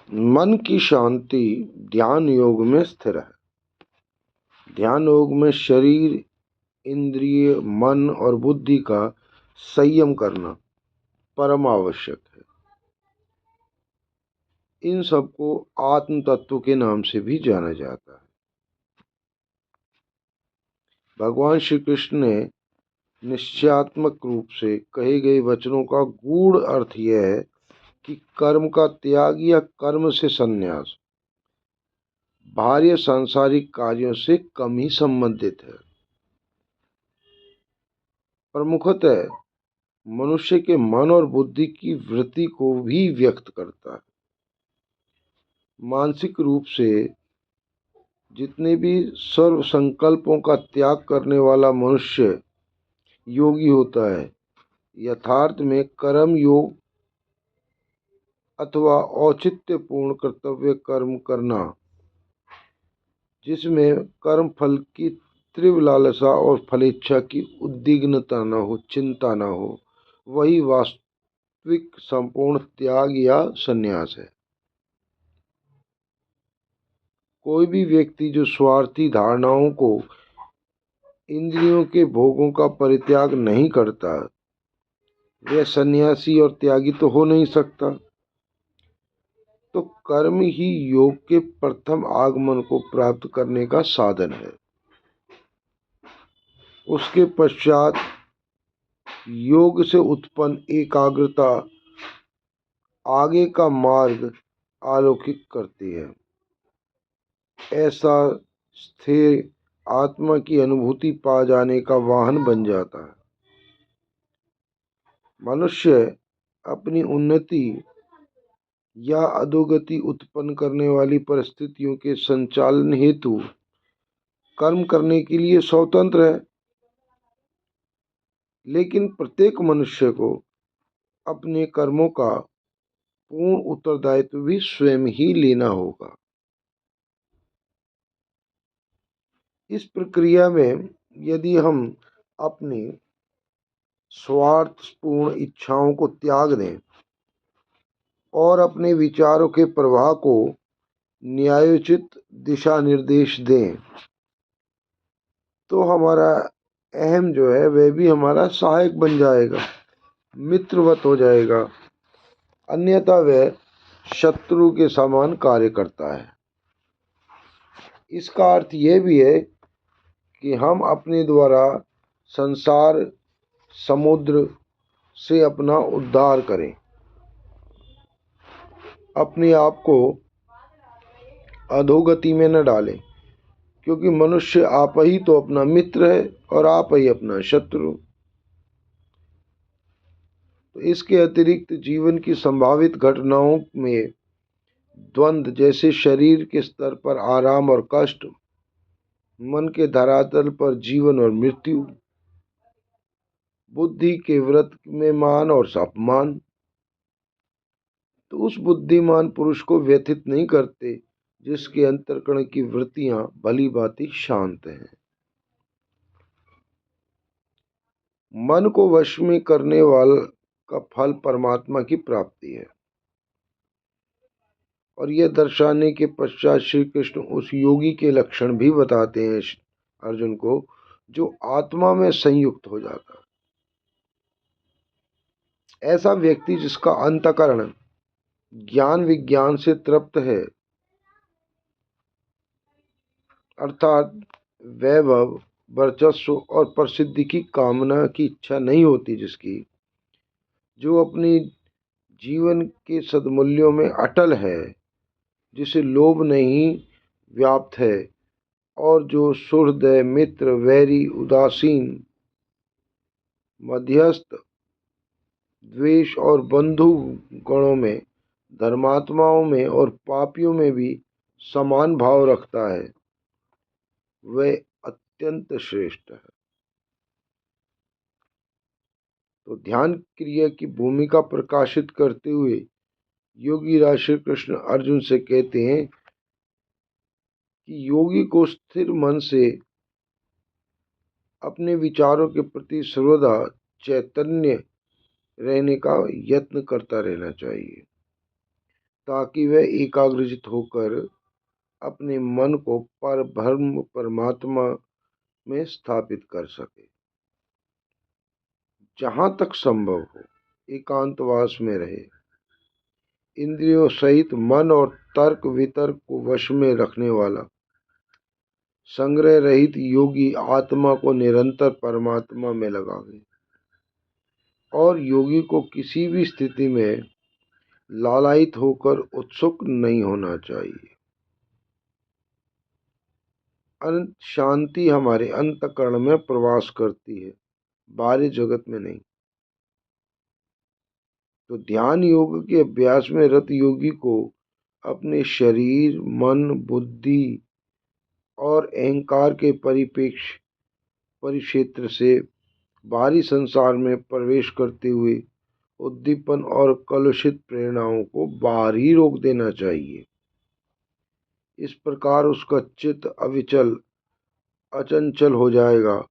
मन की शांति ध्यान योग में स्थिर है। ध्यान योग में शरीर, इंद्रिय, मन और बुद्धि का संयम करना परम आवश्यक है। इन सबको आत्म तत्व के नाम से भी जाना जाता है। भगवान श्री कृष्ण ने निश्चयात्मक रूप से कहे गए वचनों का गूढ़ अर्थ यह है कि कर्म का त्याग या कर्म से संन्यास बाह्य सांसारिक कार्यों से कम ही संबंधित है। प्रमुखतः मनुष्य के मन और बुद्धि की वृत्ति को भी व्यक्त करता है। मानसिक रूप से जितने भी सर्व संकल्पों का त्याग करने वाला मनुष्य योगी होता है, यथार्थ में कर्म योग अथवा औचित्यपूर्ण कर्तव्य कर्म करना, जिसमें कर्म फल की तीव्र लालसा और फलेच्छा की उद्विग्नता न हो, चिंता न हो, वही वास्तविक संपूर्ण त्याग या संन्यास है। कोई भी व्यक्ति जो स्वार्थी धारणाओं को, इंद्रियों के भोगों का परित्याग नहीं करता, वह सन्यासी और त्यागी तो हो नहीं सकता। तो कर्म ही योग के प्रथम आगमन को प्राप्त करने का साधन है। उसके पश्चात योग से उत्पन्न एकाग्रता आगे का मार्ग आलोकित करती है। ऐसा स्थिर आत्मा की अनुभूति पा जाने का वाहन बन जाता है। मनुष्य अपनी उन्नति या अधोगति उत्पन्न करने वाली परिस्थितियों के संचालन हेतु कर्म करने के लिए स्वतंत्र है, लेकिन प्रत्येक मनुष्य को अपने कर्मों का पूर्ण उत्तरदायित्व भी स्वयं ही लेना होगा। इस प्रक्रिया में यदि हम अपनी स्वार्थपूर्ण इच्छाओं को त्याग दें और अपने विचारों के प्रवाह को न्यायोचित दिशा निर्देश दें, तो हमारा अहम जो है वह भी हमारा सहायक बन जाएगा, मित्रवत हो जाएगा। अन्यथा वह शत्रु के समान कार्य करता है। इसका अर्थ यह भी है कि हम अपने द्वारा संसार समुद्र से अपना उद्धार करें, अपने आप को अधोगति में न डालें, क्योंकि मनुष्य आप ही तो अपना मित्र है और आप ही अपना शत्रु। तो इसके अतिरिक्त जीवन की संभावित घटनाओं में द्वंद्व, जैसे शरीर के स्तर पर आराम और कष्ट, मन के धरातल पर जीवन और मृत्यु, बुद्धि के व्रत में मान और अपमान, तो उस बुद्धिमान पुरुष को व्यथित नहीं करते जिसके अंतःकरण की वृत्तियां भली भांति शांत हैं। मन को वश में करने वाला का फल परमात्मा की प्राप्ति है। और यह दर्शाने के पश्चात श्री कृष्ण उस योगी के लक्षण भी बताते हैं अर्जुन को, जो आत्मा में संयुक्त हो जाता है। ऐसा व्यक्ति जिसका अंतःकरण ज्ञान विज्ञान से तृप्त है, अर्थात वैभव, वर्चस्व और प्रसिद्धि की कामना की इच्छा नहीं होती, जिसकी जो अपनी जीवन के सद्मूल्यों में अटल है, जिसे लोभ नहीं व्याप्त है, और जो सुहृदय, मित्र, वैरी, उदासीन, मध्यस्थ, द्वेष और बंधु गणों में, धर्मात्माओं में और पापियों में भी समान भाव रखता है, वह अत्यंत श्रेष्ठ है। तो ध्यान क्रिया की भूमिका प्रकाशित करते हुए योगी राज श्री कृष्ण अर्जुन से कहते हैं कि योगी को स्थिर मन से अपने विचारों के प्रति सर्वदा चैतन्य रहने का यत्न करता रहना चाहिए। ताकि वह एकाग्रचित होकर अपने मन को परब्रह्म परमात्मा में स्थापित कर सके। जहाँ तक संभव हो एकांतवास में रहे। इंद्रियों सहित मन और तर्क वितर्क को वश में रखने वाला संग्रह रहित योगी आत्मा को निरंतर परमात्मा में लगावे और योगी को किसी भी स्थिति में लालायित होकर उत्सुक नहीं होना चाहिए। शांति हमारे अंतःकरण में प्रवास करती है, बाहरी जगत में नहीं। तो ध्यान योग के अभ्यास में रत योगी को अपने शरीर, मन, बुद्धि और अहंकार के परिक्षेत्र से बाहरी संसार में प्रवेश करते हुए उद्दीपन और कलुषित प्रेरणाओं को बाहर ही रोक देना चाहिए। इस प्रकार उसका चित्त अविचल अचंचल हो जाएगा,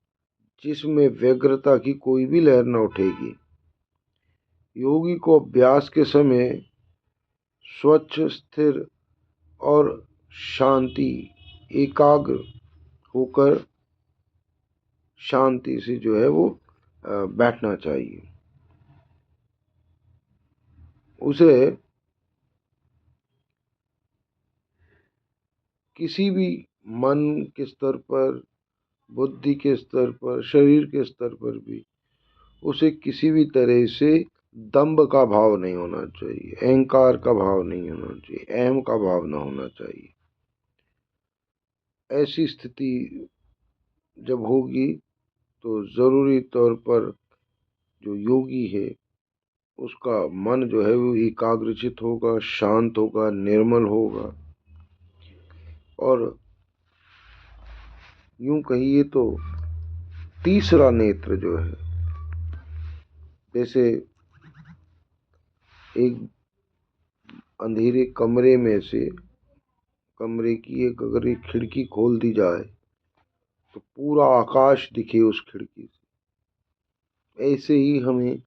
जिसमें व्यग्रता की कोई भी लहर न उठेगी। योगी को अभ्यास के समय स्वच्छ, स्थिर और शांति एकाग्र होकर शांति से जो है वो बैठना चाहिए। उसे किसी भी मन के स्तर पर, बुद्धि के स्तर पर, शरीर के स्तर पर भी उसे किसी भी तरह से दंभ का भाव नहीं होना चाहिए, अहंकार का भाव नहीं होना चाहिए, अहम का भाव न होना चाहिए। ऐसी स्थिति जब होगी तो जरूरी तौर पर जो योगी है उसका मन जो है वो एकाग्रचित होगा, शांत होगा, निर्मल होगा। और यूं कहिए तो तीसरा नेत्र जो है, जैसे एक अंधेरे कमरे में से कमरे की अगर एक खिड़की खोल दी जाए तो पूरा आकाश दिखे उस खिड़की से, ऐसे ही हमें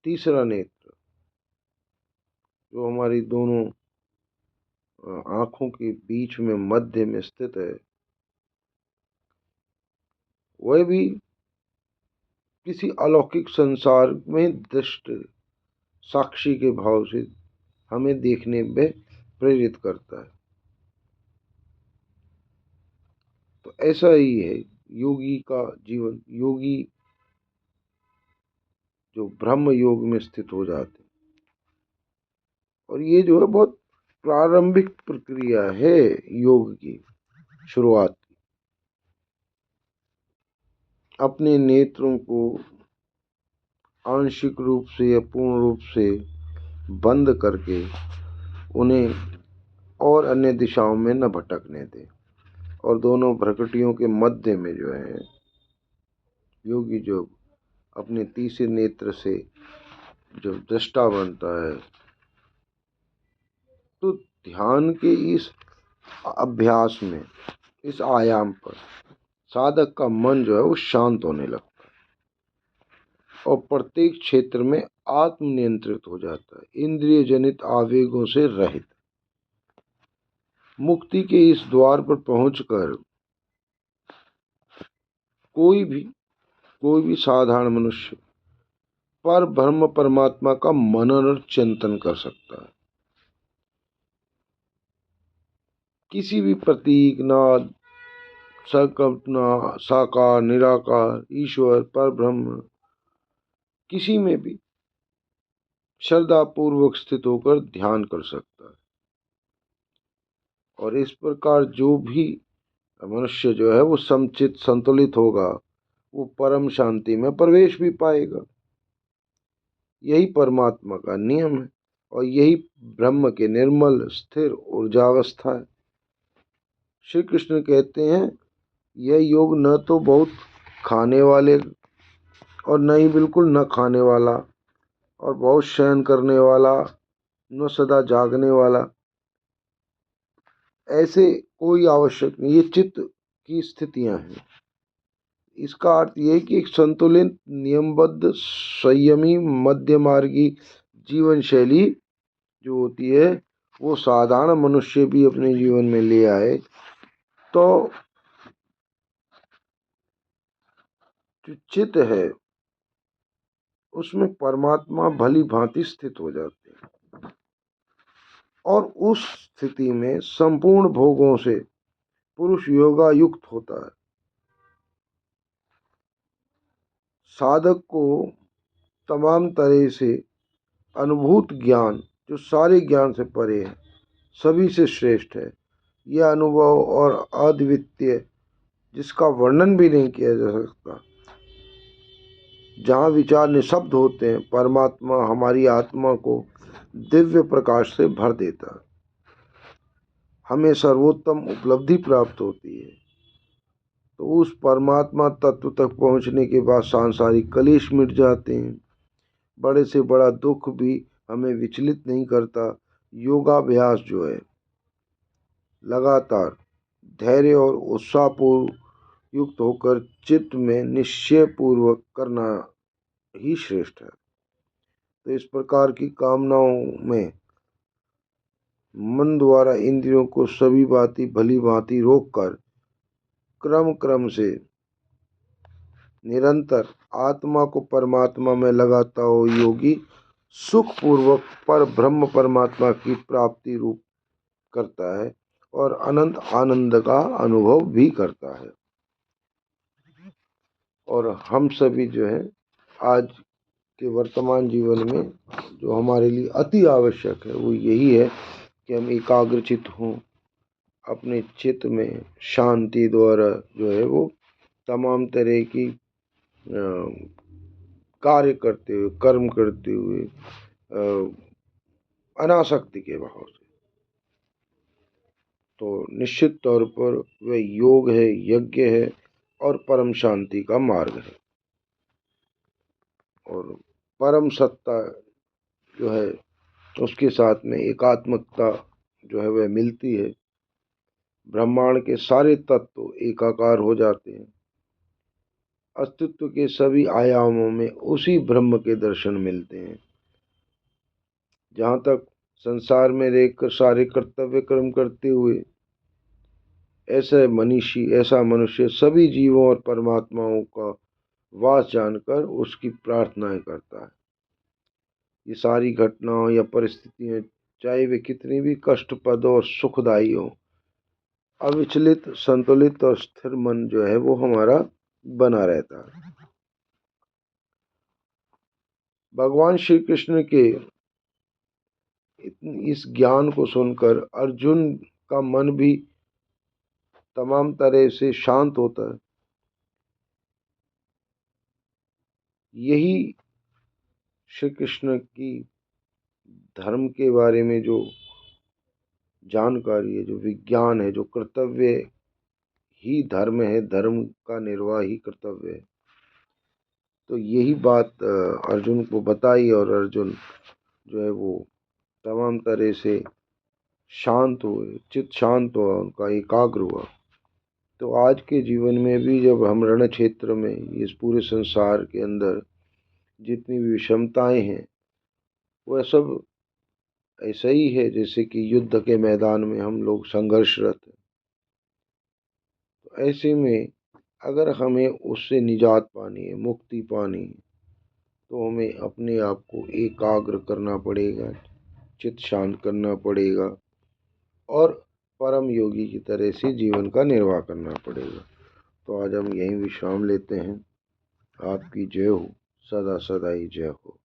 तीसरा नेत्र जो हमारी दोनों आंखों के बीच में मध्य में स्थित है, वह भी किसी अलौकिक संसार में दृष्ट साक्षी के भाव से हमें देखने में प्रेरित करता है। तो ऐसा ही है योगी का जीवन। योगी जो ब्रह्म योग में स्थित हो जाते हैं, और ये जो है बहुत प्रारंभिक प्रक्रिया है योग की शुरुआत की। अपने नेत्रों को आंशिक रूप से या पूर्ण रूप से बंद करके उन्हें और अन्य दिशाओं में न भटकने दे, और दोनों भ्रकटियों के मध्य में जो है योगी जो अपने तीसरे नेत्र से जो दृष्टा बनता है, तो ध्यान के इस अभ्यास में, इस आयाम पर साधक का मन जो है वो शांत होने लगता है और प्रत्येक क्षेत्र में आत्म नियंत्रित हो जाता है, इंद्रिय जनित आवेगों से रहित। मुक्ति के इस द्वार पर पहुंचकर कोई भी साधारण मनुष्य पर ब्रह्म परमात्मा का मनन और चिंतन कर सकता है। किसी भी प्रतीक, नाद, संकल्पना, साकार, निराकार, ईश्वर, पर ब्रह्म, किसी में भी श्रद्धा पूर्वक स्थित होकर ध्यान कर सकता है। और इस प्रकार जो भी मनुष्य जो है वो समचित संतुलित होगा, वो परम शांति में प्रवेश भी पाएगा। यही परमात्मा का नियम है और यही ब्रह्म के निर्मल स्थिर ऊर्जावस्था है। श्री कृष्ण कहते हैं यह योग न तो बहुत खाने वाले और न ही बिल्कुल न खाने वाला और बहुत शयन करने वाला, न सदा जागने वाला, ऐसे कोई आवश्यक नहीं। ये चित्त की स्थितियां हैं। इसका अर्थ यह है कि एक संतुलित, नियमबद्ध, संयमी, मध्य मार्गी जीवन शैली जो होती है वो साधारण मनुष्य भी अपने जीवन में ले आए तो जो चित्त है उसमें परमात्मा भली भांति स्थित हो जाते हैं और उस स्थिति में संपूर्ण भोगों से पुरुष योगा युक्त होता है। साधक को तमाम तरह से अनुभूत ज्ञान जो सारे ज्ञान से परे है, सभी से श्रेष्ठ है, यह अनुभव और अद्वितीय जिसका वर्णन भी नहीं किया जा सकता, जहाँ विचार निःशब्द होते हैं, परमात्मा हमारी आत्मा को दिव्य प्रकाश से भर देता है। हमें सर्वोत्तम उपलब्धि प्राप्त होती है। तो उस परमात्मा तत्व तक पहुँचने के बाद सांसारिक कलेश मिट जाते हैं। बड़े से बड़ा दुख भी हमें विचलित नहीं करता। योगाभ्यास जो है लगातार धैर्य और उत्साहपूर्वक युक्त होकर चित्त में निश्चय पूर्वक करना ही श्रेष्ठ है। तो इस प्रकार की कामनाओं में मन द्वारा इंद्रियों को सभी भांति भली भांति रोककर क्रम से निरंतर आत्मा को परमात्मा में लगाता हो योगी सुख पूर्वक पर ब्रह्म परमात्मा की प्राप्ति रूप करता है और अनंत आनंद का अनुभव भी करता है। और हम सभी जो है आज के वर्तमान जीवन में जो हमारे लिए अति आवश्यक है वो यही है कि हम एकाग्रचित हों, अपने चित्त में शांति द्वारा जो है वो तमाम तरह की कार्य करते हुए कर्म करते हुए अनासक्ति के भाव से, तो निश्चित तौर पर वह योग है, यज्ञ है और परम शांति का मार्ग है। और परम सत्ता जो है उसके साथ में एकात्मकता जो है वह मिलती है। ब्रह्मांड के सारे तत्व एकाकार हो जाते हैं। अस्तित्व के सभी आयामों में उसी ब्रह्म के दर्शन मिलते हैं। जहाँ तक संसार में रहकर सारे कर्तव्य कर्म करते हुए ऐसा मनुष्य सभी जीवों और परमात्माओं का वास जानकर उसकी प्रार्थनाएं करता है। ये सारी घटनाओं या परिस्थितियां चाहे वे कितनी भी कष्टप्रद और सुखदायी हो, अविचलित संतुलित और स्थिर मन जो है वो हमारा बना रहता है। भगवान श्री कृष्ण के इस ज्ञान को सुनकर अर्जुन का मन भी तमाम तरह से शांत होता है। यही श्री कृष्ण की धर्म के बारे में जो जानकारी है, जो विज्ञान है, जो कर्तव्य ही धर्म है, धर्म का निर्वाह ही कर्तव्य है, तो यही बात अर्जुन को बताई और अर्जुन जो है वो तमाम तरह से शांत हुए, चित्त शांत हुआ, उनका एकाग्र हुआ। तो आज के जीवन में भी जब हम रण क्षेत्र में इस पूरे संसार के अंदर जितनी भी विषमताएं हैं वह सब ऐसा ही है जैसे कि युद्ध के मैदान में हम लोग संघर्षरत हैं। तो ऐसे में अगर हमें उससे निजात पानी है, मुक्ति पानी है, तो हमें अपने आप को एकाग्र करना पड़ेगा, चित्त शांत करना पड़ेगा और परम योगी की तरह से जीवन का निर्वाह करना पड़ेगा। तो आज हम यहीं विश्राम लेते हैं। आपकी जय हो, सदा सदा ही जय हो।